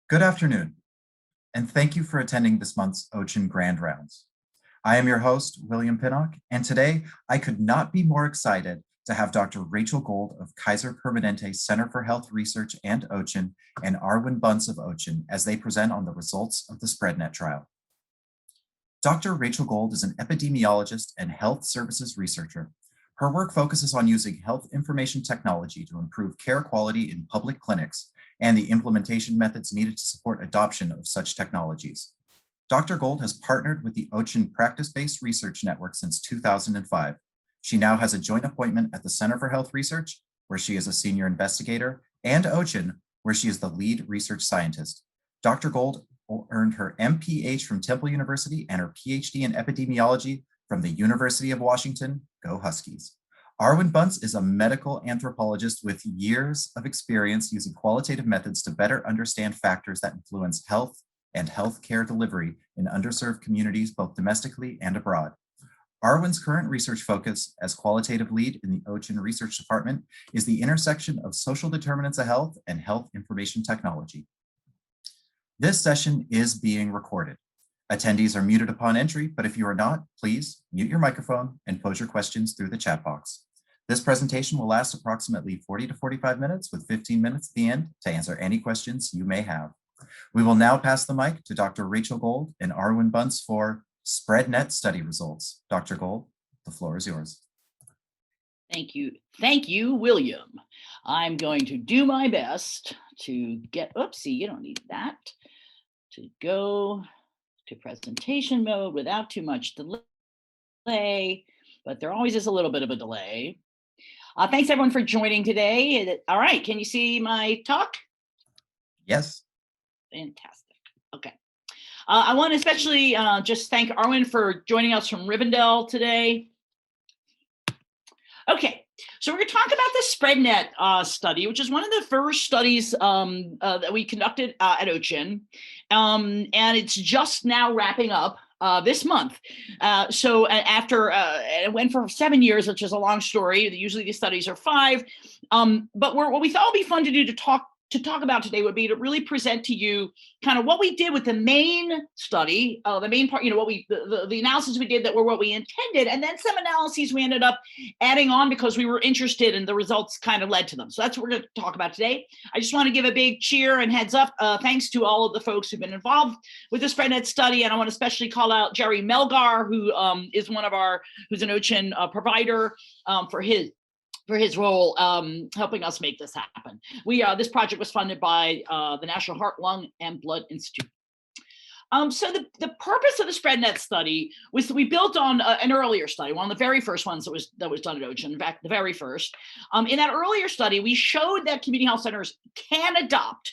Good afternoon, and thank you for attending this month's OCHIN Grand Rounds. I am your host, William Pinnock, and today I could not be more excited to have Dr. Rachel Gold of Kaiser Permanente Center for Health Research and OCHIN and Arwen Bunce of OCHIN as they present on the results of the Spreadnet trial. Dr. Rachel Gold is an epidemiologist and health services researcher. Her work focuses on using health information technology to improve care quality in public clinics and the implementation methods needed to support adoption of such technologies. Dr. Gold has partnered with the OCHIN Practice-Based Research Network since 2005. She now has a joint appointment at the Center for Health Research, where she is a senior investigator, and OCHIN, where she is the lead research scientist. Dr. Gold earned her MPH from Temple University and her PhD in epidemiology from the University of Washington. Go Huskies. Arwen Bunce is a medical anthropologist with years of experience using qualitative methods to better understand factors that influence health and healthcare delivery in underserved communities, both domestically and abroad. Arwen's current research focus as qualitative lead in the OCHIN Research Department is the intersection of social determinants of health and health information technology. This session is being recorded. Attendees are muted upon entry, but if you are not, please mute your microphone and pose your questions through the chat box. This presentation will last approximately 40 to 45 minutes with 15 minutes at the end to answer any questions you may have. We will now pass the mic to Dr. Rachel Gold and Arwen Bunce for Spreadnet Study results. Dr. Gold, the floor is yours. Thank you. Thank you, William. I'm going to do my best to get, oopsie, you don't need that, to go to presentation mode without too much delay, but there always is a little bit of a delay. Thanks everyone for joining today. All right, can you see my talk? Yes. Fantastic. Okay. I want to especially just thank Arwen for joining us from Rivendell today. Okay, so we're going to talk about the Spreadnet study, which is one of the first studies that we conducted at OCHIN, and it's just now wrapping up this month. So after it went for 7 years, which is a long story. Usually these studies are 5, but what we thought would be fun to do to talk about today would be to really present to you kind of what we did with the main study, the main part, what the analysis we did that were what we intended, and then some analyses we ended up adding on because we were interested and the results kind of led to them. So that's what we're going to talk about today. I just want to give a big cheer and heads up. Thanks to all of the folks who've been involved with the Spreadnet study. And I want to especially call out Jerry Melgar, who is who's an OCHIN provider for his role helping us make this happen. This project was funded by the National Heart, Lung, and Blood Institute. So the purpose of the Spreadnet study was that we built on an earlier study, one of the very first ones that was done at OCHIN, in fact, the very first. In that earlier study, we showed that community health centers can adopt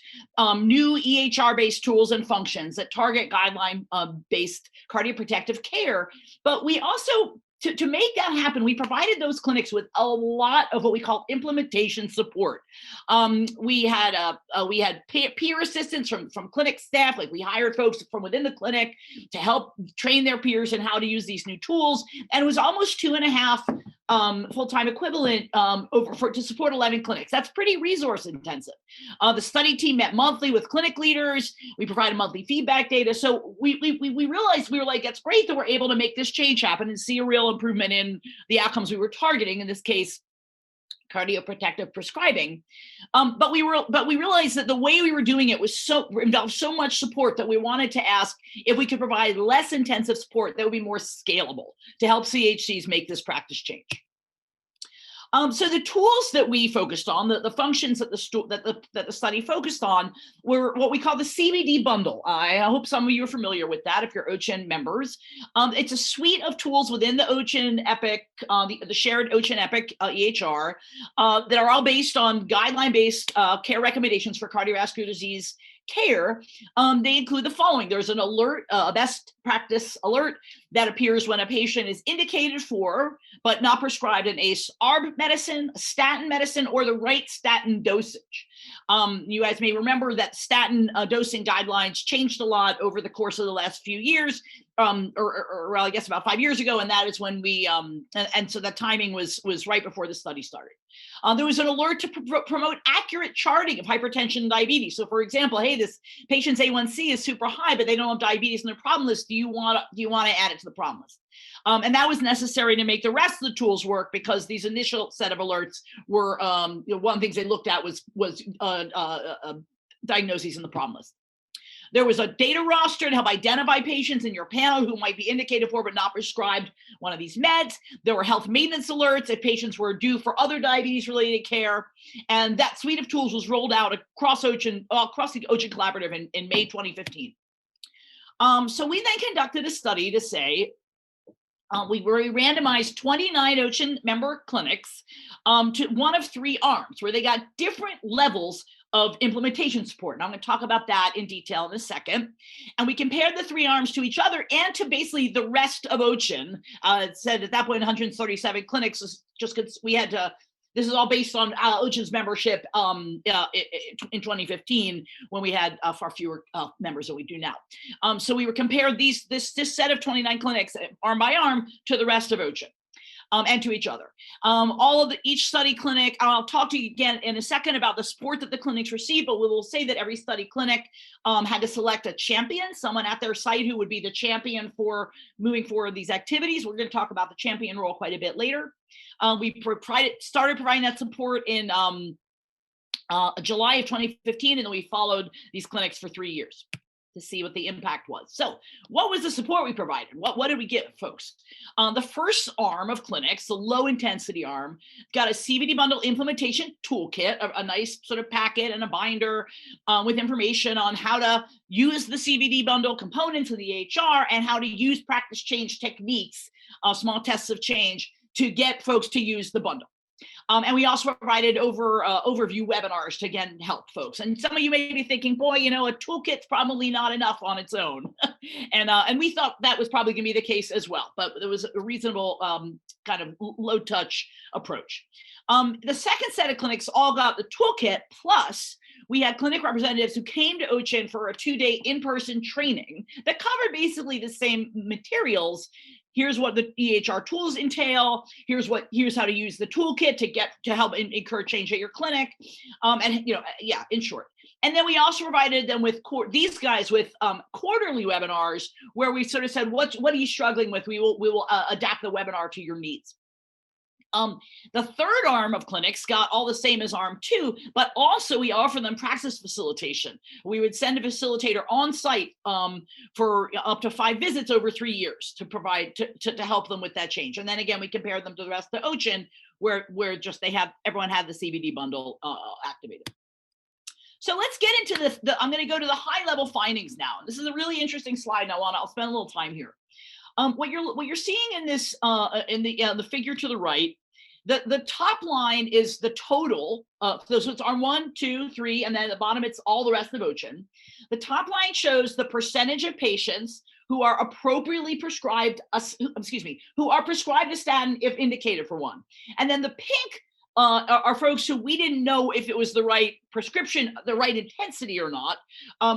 new EHR-based tools and functions that target guideline-based cardioprotective care, but we also to make that happen, we provided those clinics with a lot of what we call implementation support. We had peer assistance from clinic staff, like we hired folks from within the clinic to help train their peers in how to use these new tools. And it was almost 2.5 full-time equivalent to support 11 clinics. That's pretty resource intensive. The study team met monthly with clinic leaders. We provided monthly feedback data. So we realized, we were like, that's great that we're able to make this change happen and see a real improvement in the outcomes we were targeting, in this case, cardioprotective prescribing. But we realized that the way we were doing it was involved so much support that we wanted to ask if we could provide less intensive support that would be more scalable to help CHCs make this practice change. So the tools that we focused on, the functions that the study focused on, were what we call the CBD bundle. I hope some of you are familiar with that if you're OCHIN members. It's a suite of tools within the OCHIN Epic, the shared OCHIN Epic EHR, that are all based on guideline-based care recommendations for cardiovascular disease care. They include the following. There's an alert, a best practice alert that appears when a patient is indicated for, but not prescribed, an ACE/ARB medicine, a statin medicine, or the right statin dosage. You guys may remember that statin dosing guidelines changed a lot over the course of the last few years, or I guess about 5 years ago, and that is when we, and so that timing was right before the study started. There was an alert to promote accurate charting of hypertension and diabetes. So, for example, hey, this patient's A1C is super high, but they don't have diabetes in their problem list. Do you want to add it to the problem list? And that was necessary to make the rest of the tools work, because these initial set of alerts were one of the things they looked at was diagnoses in the problem list. There was a data roster to help identify patients in your panel who might be indicated for but not prescribed one of these meds. There were health maintenance alerts if patients were due for other diabetes-related care. And that suite of tools was rolled out across the OCHIN Collaborative in May 2015. So we then conducted a study to say, we randomized 29 OCHIN member clinics to one of three arms where they got different levels of implementation support. And I'm going to talk about that in detail in a second. And we compared the three arms to each other and to basically the rest of OCHIN. It said at that point 137 clinics, just because we had to, this is all based on OCHIN's membership in 2015, when we had far fewer members than we do now. So we were compared this set of 29 clinics arm by arm to the rest of OCHIN. And to each other. Each study clinic, I'll talk to you again in a second about the support that the clinics receive, but we will say that every study clinic had to select a champion, someone at their site who would be the champion for moving forward these activities. We're going to talk about the champion role quite a bit later. We started providing that support in July of 2015, and then we followed these clinics for 3 years to see what the impact was. So what was the support we provided? What did we give folks? The first arm of clinics, the low intensity arm, got a CVD bundle implementation toolkit, a nice sort of packet and a binder with information on how to use the CVD bundle components of the EHR and how to use practice change techniques, small tests of change, to get folks to use the bundle. And we also provided overview webinars to, again, help folks. And some of you may be thinking, boy, a toolkit's probably not enough on its own. And we thought that was probably going to be the case as well. But there was a reasonable kind of low touch approach. The second set of clinics all got the toolkit, plus we had clinic representatives who came to OCHIN for a 2-day in-person training that covered basically the same materials. Here's what the EHR tools entail. Here's how to use the toolkit to help encourage change at your clinic. In short. And then we also provided them with these guys with quarterly webinars where we sort of said, what are you struggling with? We will adapt the webinar to your needs. The third arm of clinics got all the same as arm 2, but also we offer them practice facilitation. We would send a facilitator on site for up to 5 visits over 3 years to provide to help them with that change. And then again, we compared them to the rest of OCHIN, where just everyone had the CVD bundle activated. So let's get into I'm going to go to the high level findings now. This is a really interesting slide, and I'll spend a little time here. What you're seeing in this in the figure to the right. The top line is the total. So it's arm 1, 2, 3, and then at the bottom it's all the rest of OCHIN. The top line shows the percentage of patients who are appropriately prescribed, who are prescribed a statin if indicated for one. And then the pink are folks who we didn't know if it was the right prescription, the right intensity or not.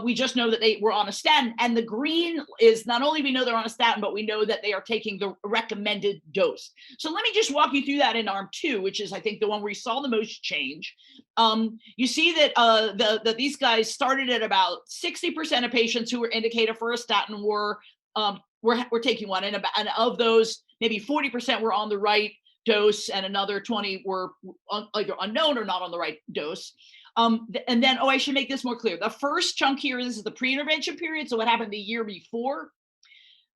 We just know that they were on a statin. And the green is not only we know they're on a statin, but we know that they are taking the recommended dose. So let me just walk you through that in arm 2, which is, I think, the one where we saw the most change. You see that these guys started at about 60% of patients who were indicated for a statin were taking one. And of those, maybe 40% were on the right dose, and another 20 were either unknown or not on the right dose. And then, I should make this more clear. The first chunk here, this is the pre-intervention period. So what happened the year before?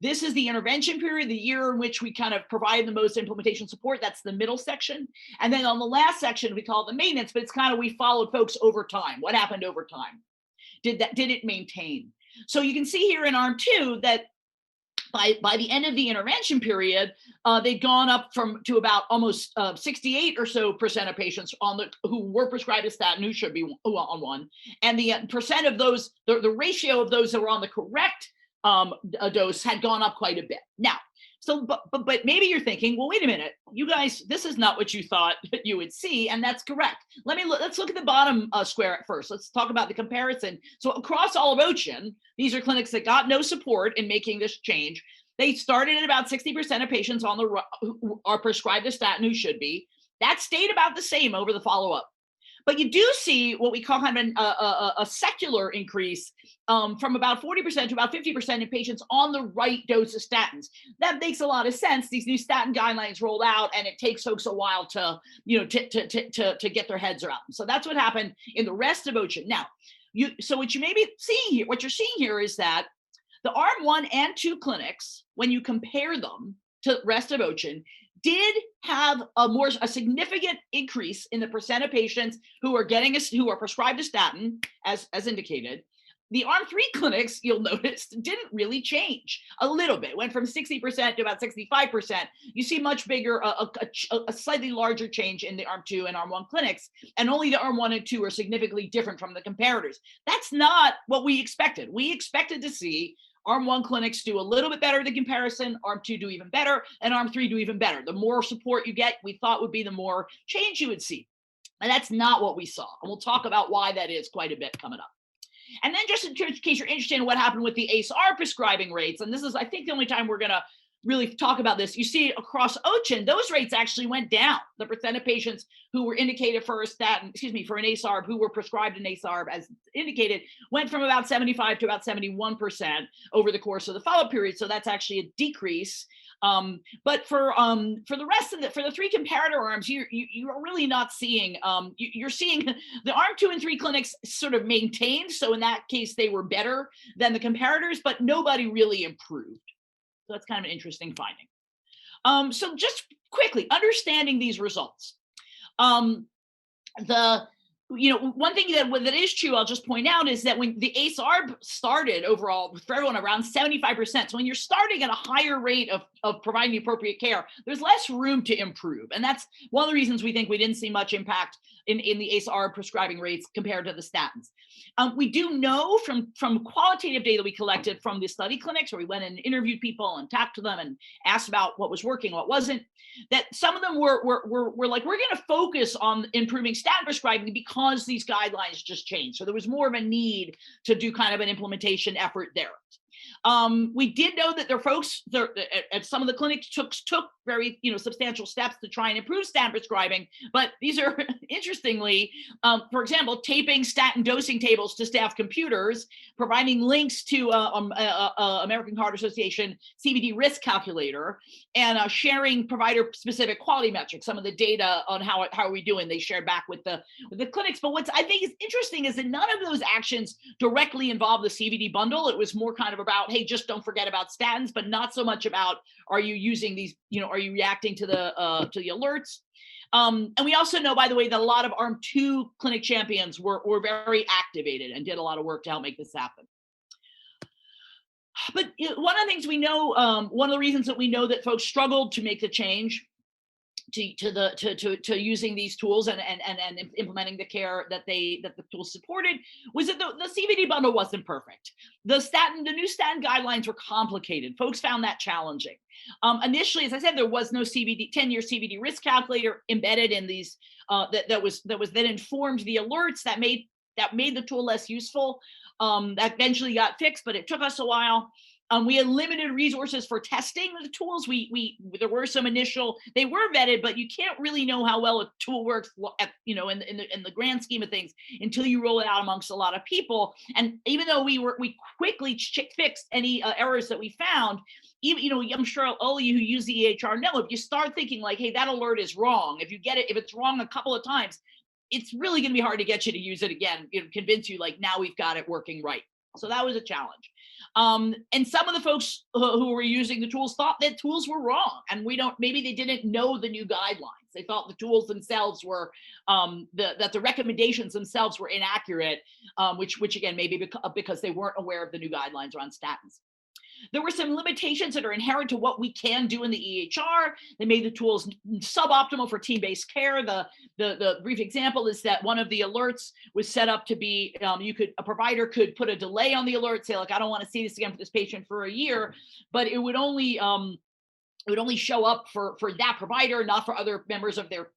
This is the intervention period, the year in which we kind of provide the most implementation support. That's the middle section. And then on the last section, we call it the maintenance, but it's kind of, we followed folks over time. What happened over time? Did it maintain? So you can see here in arm 2 that by the end of the intervention period, they'd gone up to about almost 68% or so of patients who were prescribed a statin who should be on one, and the percent of those, the ratio of those that were on the correct dose had gone up quite a bit. Now, but maybe you're thinking, well, wait a minute, you guys, this is not what you thought you would see, and that's correct. Let's look at the bottom square at first. Let's talk about the comparison. So across all of OCHIN, these are clinics that got no support in making this change. They started at about 60% of patients who are prescribed a statin who should be. That stayed about the same over the follow-up. But you do see what we call kind of a secular increase from about 40% to about 50% in patients on the right dose of statins. That makes a lot of sense. These new statin guidelines rolled out, and it takes folks a while to, to get their heads around them. So that's what happened in the rest of OCHIN. Now, so what you may be seeing here, what you're seeing here is that the arm 1 and 2 clinics, when you compare them to the rest of OCHIN, did have a significant increase in the percent of patients who are who are prescribed a statin, as indicated. The arm 3 clinics, you'll notice, didn't really change. A little bit, went from 60% to about 65%. You see much bigger, a slightly larger change in the arm 2 and arm 1 clinics, and only the arm 1 and 2 are significantly different from the comparators. That's not what we expected. We expected to see arm 1 clinics do a little bit better than comparison, arm 2 do even better, and arm 3 do even better. The more support you get, we thought would be the more change you would see. And that's not what we saw. And we'll talk about why that is quite a bit coming up. And then just in case you're interested in what happened with the ACE-R prescribing rates, and this is, I think, the only time we're going to really talk about this, you see across OCHIN, those rates actually went down. The percent of patients who were indicated for a statin, for an ACE-ARB, who were prescribed an ACE-ARB as indicated, went from about 75 to about 71% over the course of the follow-up period. So that's actually a decrease. But for the rest of for the 3 comparator arms, you're really not seeing, you're seeing the arm 2 and 3 clinics sort of maintained. So in that case, they were better than the comparators, but nobody really improved. So that's kind of an interesting finding. So just quickly, understanding these results. One thing that is true, I'll just point out, is that when the ACE-ARB started overall for everyone around 75%. So when you're starting at a higher rate of providing the appropriate care, there's less room to improve. And that's one of the reasons we think we didn't see much impact in the ACE-ARB prescribing rates compared to the statins. We do know from qualitative data we collected from the study clinics, where we went and interviewed people and talked to them and asked about what was working, what wasn't, that some of them were like, we're going to focus on improving statin prescribing because these guidelines just changed. So there was more of a need to do kind of an implementation effort there. We did know that at some of the clinics took very substantial steps to try and improve statin prescribing, but these are interestingly, for example, taping statin dosing tables to staff computers, providing links to American Heart Association CVD risk calculator, and sharing provider-specific quality metrics. Some of the data on how are we doing, they shared back with the clinics. But what I think is interesting is that none of those actions directly involve the CVD bundle. It was more kind of about, hey, just don't forget about statins, but not so much about, are you using these, are you reacting to the alerts? And we also know, by the way, that a lot of arm 2 clinic champions were very activated and did a lot of work to help make this happen. But one of the things we know, one of the reasons that we know that folks struggled to make the change to using these tools and implementing the care that the tools supported was that the CVD bundle wasn't perfect. The new statin guidelines were complicated. Folks found that challenging. Initially, as I said, there was no 10-year CVD risk calculator embedded in these that informed the alerts that made the tool less useful. That eventually got fixed, but it took us a while. We had limited resources for testing the tools. There were some they were vetted, but you can't really know how well a tool works, in the grand scheme of things until you roll it out amongst a lot of people. And even though we quickly fixed any errors that we found, even, I'm sure all of you who use the EHR know, if you start thinking like, hey, that alert is wrong, if it's wrong a couple of times, it's really going to be hard to get you to use it again, convince you like, now we've got it working right. So that was a challenge. And some of the folks who were using the tools thought that tools were wrong, and maybe they didn't know the new guidelines. They thought the tools themselves were, that the recommendations themselves were inaccurate, which again, maybe because they weren't aware of the new guidelines around statins. There were some limitations that are inherent to what we can do in the EHR. They made the tools suboptimal for team-based care. The brief example is that one of the alerts was set up to be, a provider could put a delay on the alert, say like, I don't want to see this again for this patient for a year, but it would only show up for that provider, not for other members of their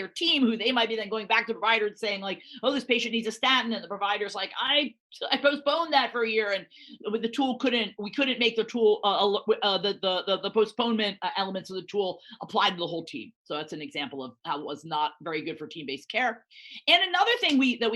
team, who they might be then going back to the provider and saying like, oh, this patient needs a statin, and the provider's like, I So I postponed that for a year, and with the tool we couldn't make the tool the postponement elements of the tool apply to the whole team. So that's an example of how it was not very good for team-based care. And another thing that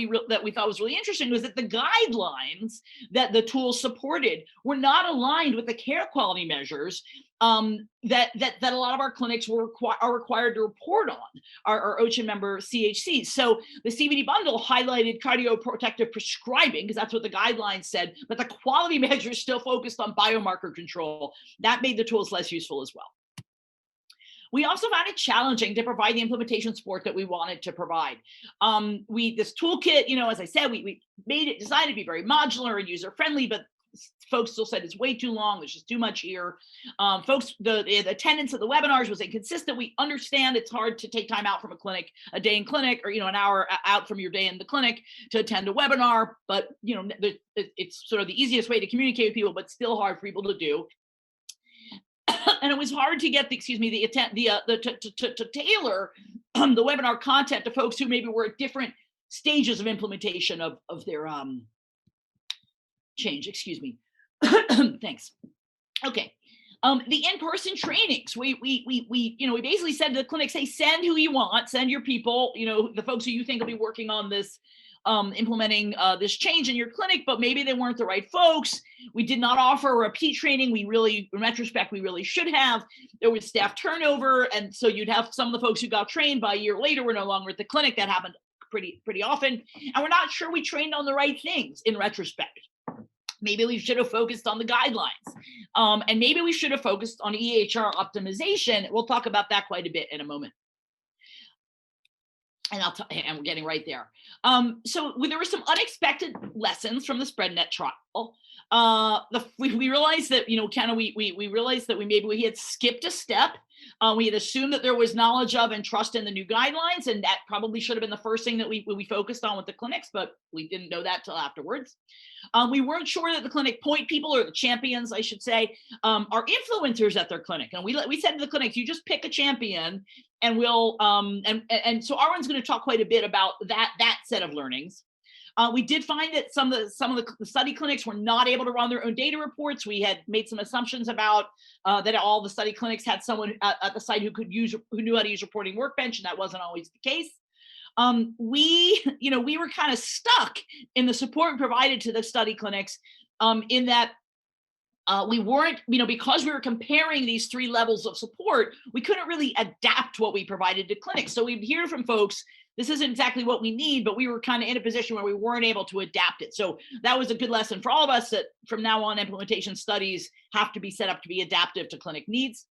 we thought was really interesting was that the guidelines that the tool supported were not aligned with the care quality measures that a lot of our clinics are required to report on, our OCHIN member CHCs. So the CBD bundle highlighted cardioprotective prescribing because that's what the guidelines said, but the quality measures still focused on biomarker control. That made the tools less useful as well. We also found it challenging to provide the implementation support that we wanted to provide. This toolkit, as I said, we designed to be very modular and user-friendly, but folks still said it's way too long. There's just too much here. The attendance of the webinars was inconsistent. We understand it's hard to take time out from a day in clinic, or an hour out from your day in the clinic to attend a webinar. But it's sort of the easiest way to communicate with people, but still hard for people to do. And it was hard to get to tailor the webinar content to folks who maybe were at different stages of implementation of their change. Excuse me. Thanks. Okay. The in-person trainings, we basically said to the clinics, hey, send who you want, send your people, the folks who you think will be working on this, implementing this change in your clinic, but maybe they weren't the right folks. We did not offer a repeat training. In retrospect, we really should have. There was staff turnover, and so you'd have some of the folks who got trained by a year later were no longer at the clinic. That happened pretty often, and we're not sure we trained on the right things in retrospect. Maybe we should have focused on the guidelines, and maybe we should have focused on EHR optimization. We'll talk about that quite a bit in a moment. And we're getting right there. So there were some unexpected lessons from the Spreadnet trial. We realized that, we realized that we had skipped a step. We had assumed that there was knowledge of and trust in the new guidelines, and that probably should have been the first thing that we focused on with the clinics, but we didn't know that till afterwards. We weren't sure that the clinic point people, or the champions, I should say, are influencers at their clinic. And we said to the clinics, you just pick a champion, and we'll and so Arwen's going to talk quite a bit about that set of learnings. We did find that some of the study clinics were not able to run their own data reports. We had made some assumptions about that all the study clinics had someone at the site who knew how to use Reporting Workbench, and that wasn't always the case. We were kind of stuck in the support provided to the study clinics, in that we weren't, because we were comparing these three levels of support, we couldn't really adapt what we provided to clinics. So we'd hear from folks, this isn't exactly what we need, but we were kind of in a position where we weren't able to adapt it. So that was a good lesson for all of us, that from now on, implementation studies have to be set up to be adaptive to clinic needs.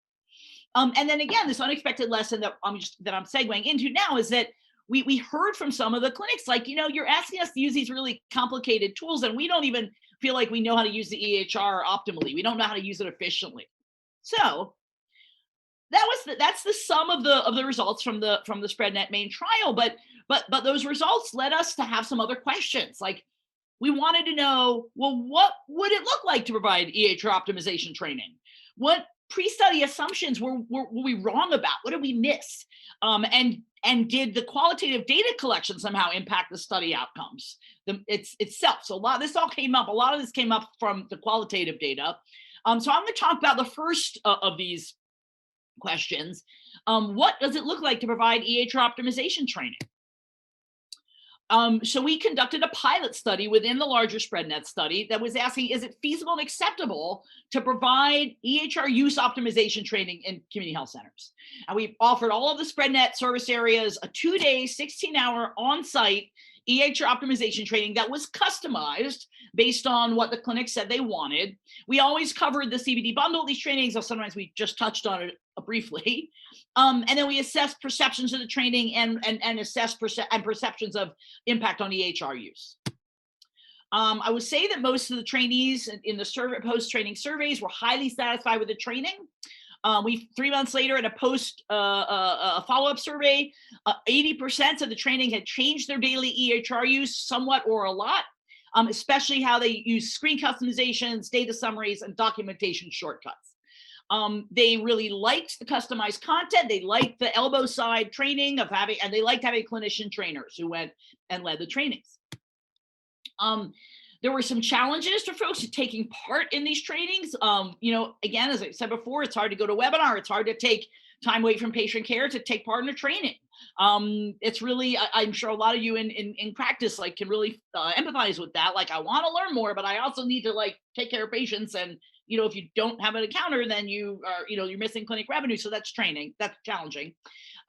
And then again, this unexpected lesson that I'm segueing into now is that we heard from some of the clinics, like, you're asking us to use these really complicated tools, and we don't even feel like we know how to use the EHR optimally. We don't know how to use it efficiently. So that's the sum of the results from the Spreadnet main trial. But those results led us to have some other questions. Like, we wanted to know, well, what would it look like to provide EHR optimization training? What pre-study assumptions were we wrong about? What did we miss? And did the qualitative data collection somehow impact the study outcomes itself? So a lot of this came up from the qualitative data. So I'm going to talk about the first of these questions. What does it look like to provide EHR optimization training? So we conducted a pilot study within the larger Spreadnet study that was asking, is it feasible and acceptable to provide EHR use optimization training in community health centers? And we offered all of the Spreadnet service areas a 2-day, 16-hour on-site EHR optimization training that was customized based on what the clinic said they wanted. We always covered the CBD bundle of these trainings, so sometimes we just touched on it briefly. And then we assessed perceptions of the training and assessed perceptions of impact on EHR use. I would say that most of the trainees in the post-training surveys were highly satisfied with the training. 3 months later, in a follow-up survey, 80% of the training had changed their daily EHR use somewhat or a lot, especially how they use screen customizations, data summaries, and documentation shortcuts. They really liked the customized content. They liked the elbow side training and they liked having clinician trainers who went and led the trainings. There were some challenges to folks taking part in these trainings. Again, as I said before, it's hard to go to a webinar. It's hard to take time away from patient care to take part in a training. It's really, I'm sure a lot of you in practice can really empathize with that. I want to learn more, but I also need to take care of patients. And if you don't have an encounter, then you are, you're missing clinic revenue. So that's training. That's challenging.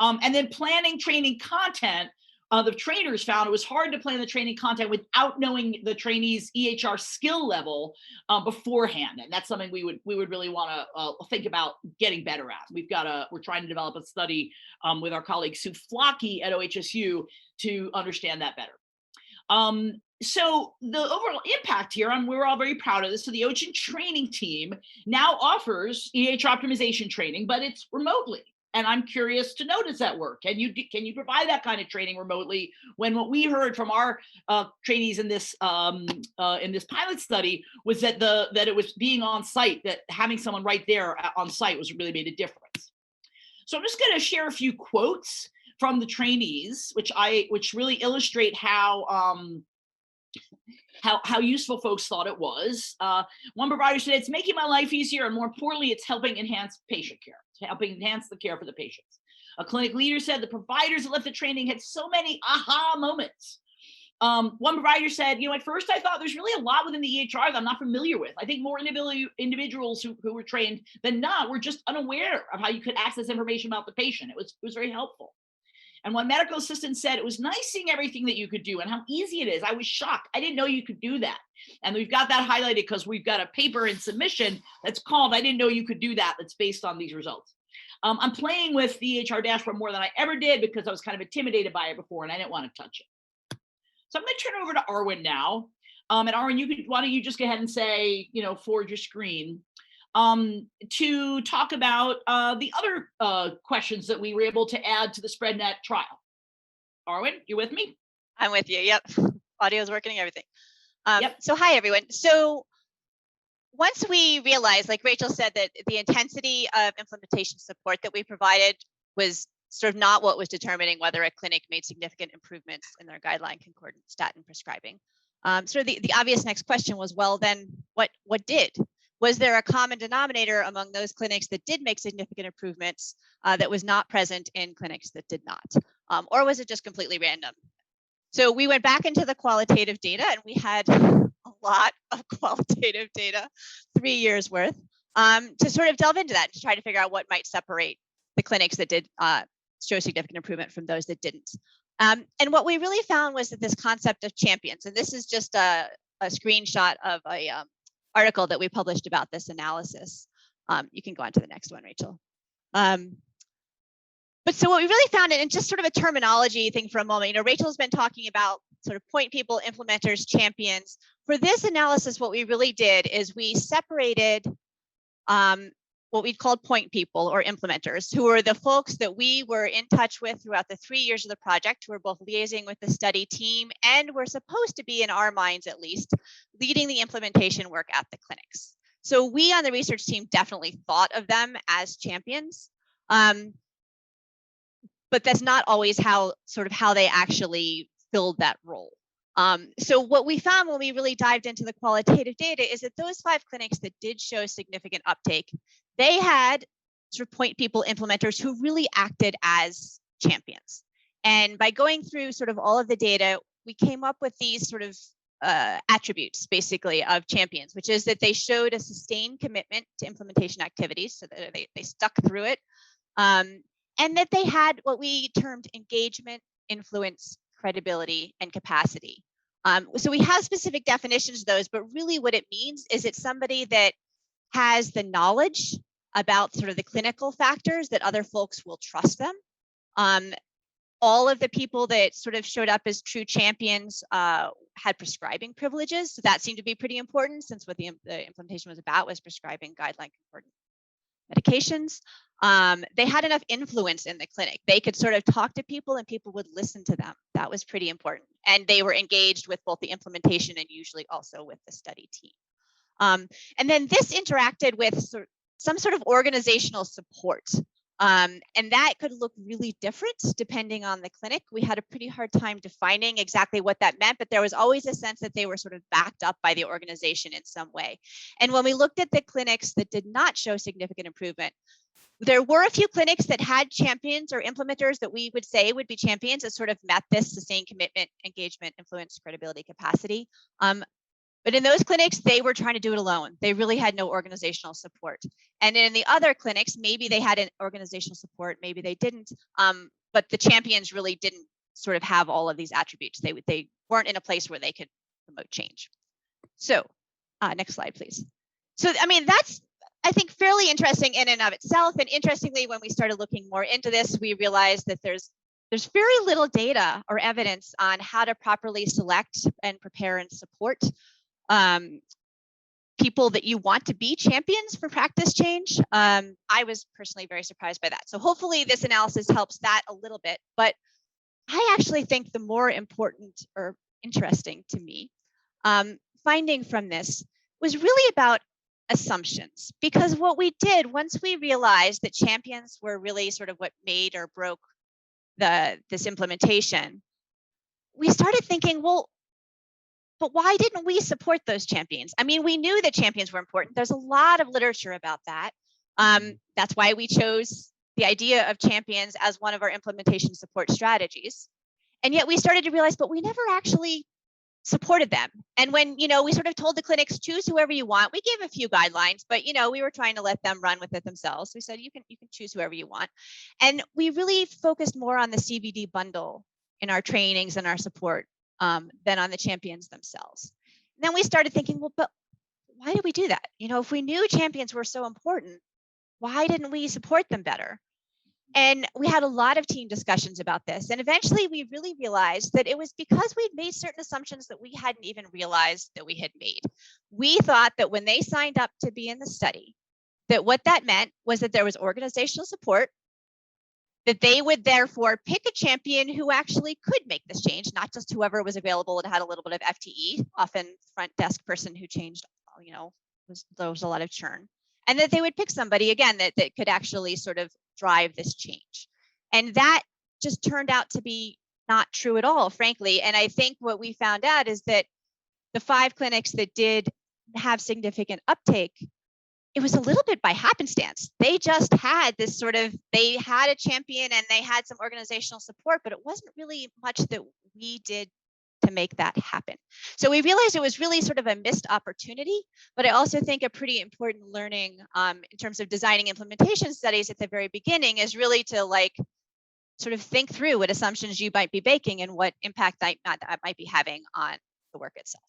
And then planning training content. The trainers found it was hard to plan the training content without knowing the trainee's EHR skill level beforehand, and that's something we would really want to think about getting better at. We're trying to develop a study with our colleague Sue Flocky at OHSU to understand that better. So the overall impact here, and we're all very proud of this. So the OCHIN training team now offers EHR optimization training, but it's remotely. And I'm curious to know, does that work? Can you provide that kind of training remotely? When what we heard from our trainees in this pilot study was that it was being on site, that having someone right there on site really made a difference. So I'm just going to share a few quotes from the trainees, which really illustrate how useful folks thought it was. One provider said, "It's making my life easier, and more importantly, it's helping enhance patient care. It's helping enhance the care for the patients." A clinic leader said, "The providers that left the training had so many aha moments." One provider said, "At first I thought there's really a lot within the EHR that I'm not familiar with. I think more individuals who were trained than not were just unaware of how you could access information about the patient. It was very helpful." And one medical assistant said, "It was nice seeing everything that you could do and how easy it is. I was shocked. I didn't know you could do that." And we've got that highlighted because we've got a paper in submission that's called "I Didn't Know You Could Do That," that's based on these results. I'm playing with the EHR dashboard more than I ever did because I was kind of intimidated by it before and I didn't want to touch it. So I'm going to turn over to Arwen now. And Arwen, why don't you just go ahead and say, forward your screen. To talk about the other questions that we were able to add to the Spreadnet trial. Arwen, you with me? I'm with you. Yep. Audio's working, everything. Yep. So hi, everyone. So once we realized, like Rachel said, that the intensity of implementation support that we provided was sort of not what was determining whether a clinic made significant improvements in their guideline concordant statin prescribing. So the obvious next question was, well, then what did? Was there a common denominator among those clinics that did make significant improvements that was not present in clinics that did not? Or was it just completely random? So we went back into the qualitative data and we had a lot of qualitative data, 3 years worth, to sort of delve into that, to try to figure out what might separate the clinics that did show significant improvement from those that didn't. And what we really found was that this concept of champions, and this is just a screenshot of a article that we published about this analysis. You can go on to the next one, Rachel. But so what we really found, and just sort of a terminology thing for a moment, Rachel's been talking about sort of point people, implementers, champions. For this analysis, what we really did is we separated what we'd called point people or implementers, who were the folks that we were in touch with throughout the 3 years of the project, who were both liaising with the study team and were supposed to be, in our minds at least, leading the implementation work at the clinics. So we on the research team definitely thought of them as champions, but that's not always how they actually filled that role. So what we found when we really dived into the qualitative data is that those 5 clinics that did show significant uptake, they had sort of point people, implementers who really acted as champions. And by going through sort of all of the data, we came up with these sort of attributes, basically, of champions, which is that they showed a sustained commitment to implementation activities, so that they stuck through it, and that they had what we termed engagement, influence, credibility, and capacity. So we have specific definitions of those, but really what it means is it's somebody that has the knowledge about sort of the clinical factors that other folks will trust them. All of the people that sort of showed up as true champions had prescribing privileges. So that seemed to be pretty important, since what the implementation was about was prescribing guideline concordant medications. They had enough influence in the clinic. They could sort of talk to people and people would listen to them. That was pretty important. And they were engaged with both the implementation and usually also with the study team. And then this interacted with some sort of organizational support. And that could look really different depending on the clinic. We had a pretty hard time defining exactly what that meant, but there was always a sense that they were sort of backed up by the organization in some way. And when we looked at the clinics that did not show significant improvement, there were a few clinics that had champions or implementers that we would say would be champions that sort of met this sustained commitment, engagement, influence, credibility, capacity. But in those clinics, they were trying to do it alone. They really had no organizational support. And in the other clinics, maybe they had an organizational support, maybe they didn't. But the champions really didn't sort of have all of these attributes. They weren't in a place where they could promote change. So next slide, please. So, I mean, that's, I think, fairly interesting in and of itself. And interestingly, when we started looking more into this, we realized that there's very little data or evidence on how to properly select and prepare and support people that you want to be champions for practice change. I was personally very surprised by that. So hopefully this analysis helps that a little bit. But I actually think the more important or interesting to me finding from this was really about assumptions. Because what we did once we realized that champions were really sort of what made or broke this implementation, we started thinking, well, but why didn't we support those champions? I mean, we knew that champions were important. There's a lot of literature about that. That's why we chose the idea of champions as one of our implementation support strategies. And yet we started to realize, but we never actually supported them. And when, we sort of told the clinics, choose whoever you want. We gave a few guidelines, but, we were trying to let them run with it themselves. We said, you can choose whoever you want. And we really focused more on the CVD bundle in our trainings and our support than on the champions themselves. And then we started thinking, well, but why did we do that? If we knew champions were so important, why didn't we support them better? And we had a lot of team discussions about this. And eventually we really realized that it was because we'd made certain assumptions that we hadn't even realized that we had made. We thought that when they signed up to be in the study, that what that meant was that there was organizational support, that they would therefore pick a champion who actually could make this change, not just whoever was available and had a little bit of FTE, often front desk person who changed, there was a lot of churn. And that they would pick somebody, again, that could actually sort of drive this change. And that just turned out to be not true at all, frankly. And I think what we found out is that the 5 clinics that did have significant uptake, it was a little bit by happenstance. They just had this they had a champion and they had some organizational support, but it wasn't really much that we did to make that happen. So we realized it was really sort of a missed opportunity, but I also think a pretty important learning in terms of designing implementation studies at the very beginning is really to sort of think through what assumptions you might be making and what impact that might be having on the work itself.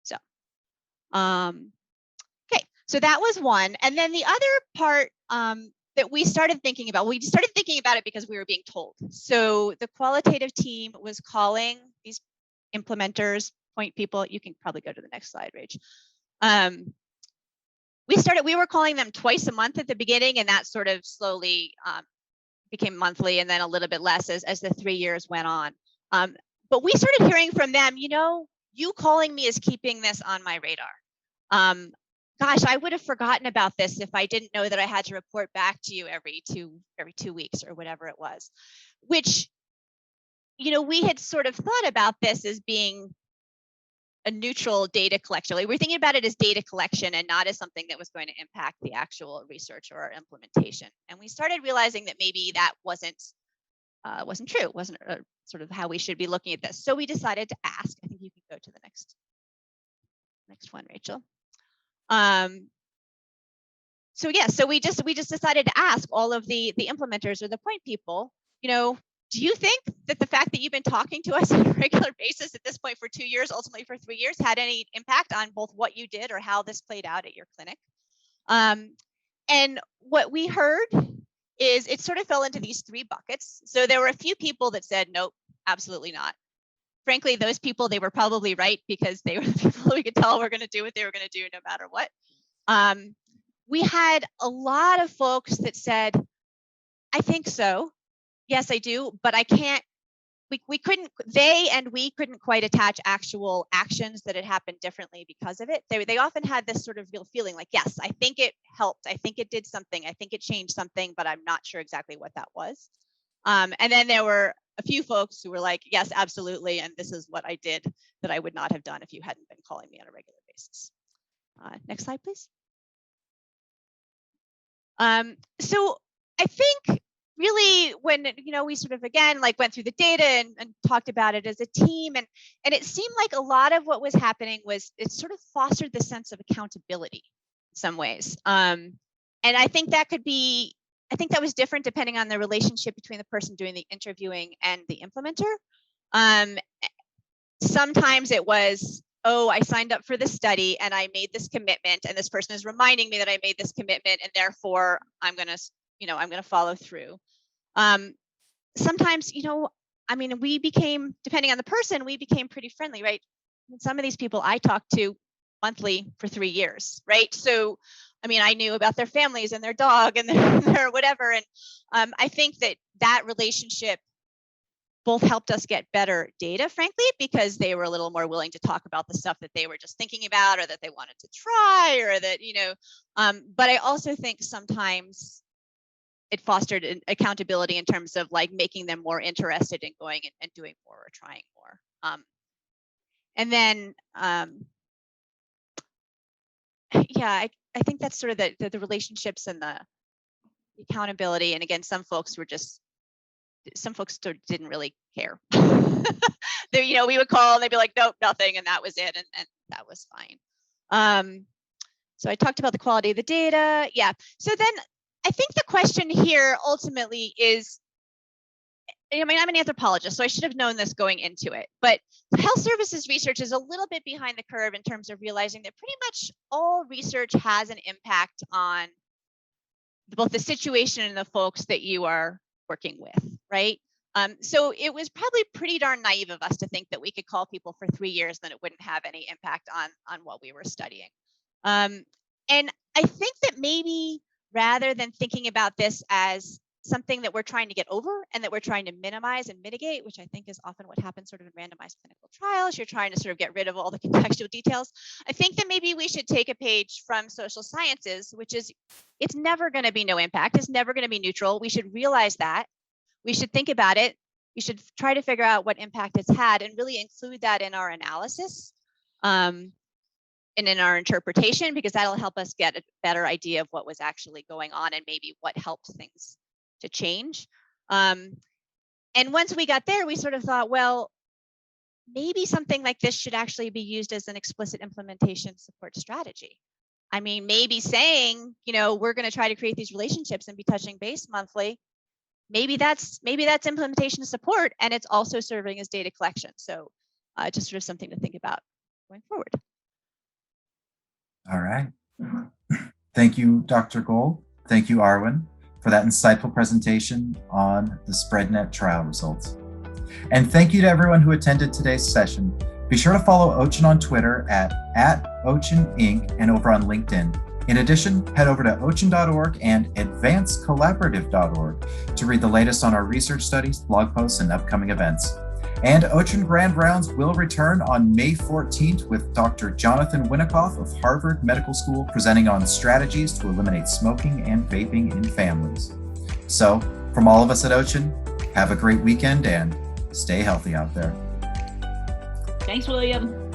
So, okay, so that was one. And then the other part that we started thinking about it because we were being told. So the qualitative team was calling these implementers, point people. You can probably go to the next slide, Rach. We were calling them twice a month at the beginning, and that sort of slowly became monthly and then a little bit less as the 3 years went on. But we started hearing from them, you calling me is keeping this on my radar. Gosh, I would have forgotten about this if I didn't know that I had to report back to you every two weeks or whatever it was, which, we had sort of thought about this as being a neutral data collection. We were thinking about it as data collection and not as something that was going to impact the actual research or our implementation. And we started realizing that maybe that wasn't true, wasn't sort of how we should be looking at this. So we decided to ask. I think you can go to the next one, Rachel. So we just decided to ask all of the implementers or the point people, do you think that the fact that you've been talking to us on a regular basis at this point for 2 years, ultimately for 3 years, had any impact on both what you did or how this played out at your clinic? And what we heard is it sort of fell into these 3 buckets. So there were a few people that said, nope, absolutely not. Frankly, those people, they were probably right because they were the people we could tell were going to do what they were going to do no matter what. We had a lot of folks that said, I think so. Yes, I do, but I can't we couldn't, they and we couldn't quite attach actual actions that had happened differently because of it. They often had this sort of real feeling like, yes, I think it helped. I think it did something. I think it changed something, but I'm not sure exactly what that was. And then there were a few folks who were like, yes, absolutely. And this is what I did that I would not have done if you hadn't been calling me on a regular basis. Next slide, please. So I think really when, we sort of, again, like went through the data and talked about it as a team, and it seemed like a lot of what was happening was it sort of fostered the sense of accountability in some ways. And I think that could be, I think that was different depending on the relationship between the person doing the interviewing and the implementer. Sometimes it was, oh, I signed up for this study and I made this commitment, and this person is reminding me that I made this commitment, and therefore I'm going to follow through. Sometimes, we became, depending on the person, we became pretty friendly, right? Some of these people I talked to monthly for 3 years, right? So, I knew about their families and their dog and their whatever. And I think that relationship both helped us get better data, frankly, because they were a little more willing to talk about the stuff that they were just thinking about or that they wanted to try, or that, but I also think sometimes it fostered an accountability in terms of like making them more interested in going and doing more or trying more. And then, I think that's sort of the relationships and the accountability. And again, some folks didn't really care. We would call and they'd be like, nope, nothing, and that was it, and that was fine. So I talked about the quality of the data. Yeah. So then I think the question here ultimately is, I'm an anthropologist, so I should have known this going into it, but health services research is a little bit behind the curve in terms of realizing that pretty much all research has an impact on both the situation and the folks that you are working with, right? So it was probably pretty darn naive of us to think that we could call people for 3 years and it wouldn't have any impact on what we were studying. And I think that maybe rather than thinking about this as something that we're trying to get over and that we're trying to minimize and mitigate, which I think is often what happens sort of in randomized clinical trials, you're trying to sort of get rid of all the contextual details. I think that maybe we should take a page from social sciences, which is, it's never going to be no impact. It's never going to be neutral. We should realize that. We should think about it. We should try to figure out what impact it's had and really include that in our analysis and in our interpretation, because that'll help us get a better idea of what was actually going on and maybe what helped things to change. And once we got there, we sort of thought, well, maybe something like this should actually be used as an explicit implementation support strategy. Maybe saying, we're going to try to create these relationships and be touching base monthly. Maybe that's implementation support, and it's also serving as data collection. So just sort of something to think about going forward. All right. Thank you, Dr. Gold. Thank you, Arwen, for that insightful presentation on the Spreadnet trial results. And thank you to everyone who attended today's session. Be sure to follow OCHIN on Twitter at OCHIN Inc. and over on LinkedIn. In addition, head over to ochin.org and advancecollaborative.org to read the latest on our research studies, blog posts, and upcoming events. And OCHIN Grand Rounds will return on May 14th with Dr. Jonathan Winikoff of Harvard Medical School presenting on strategies to eliminate smoking and vaping in families. So, from all of us at OCHIN, have a great weekend and stay healthy out there. Thanks, William.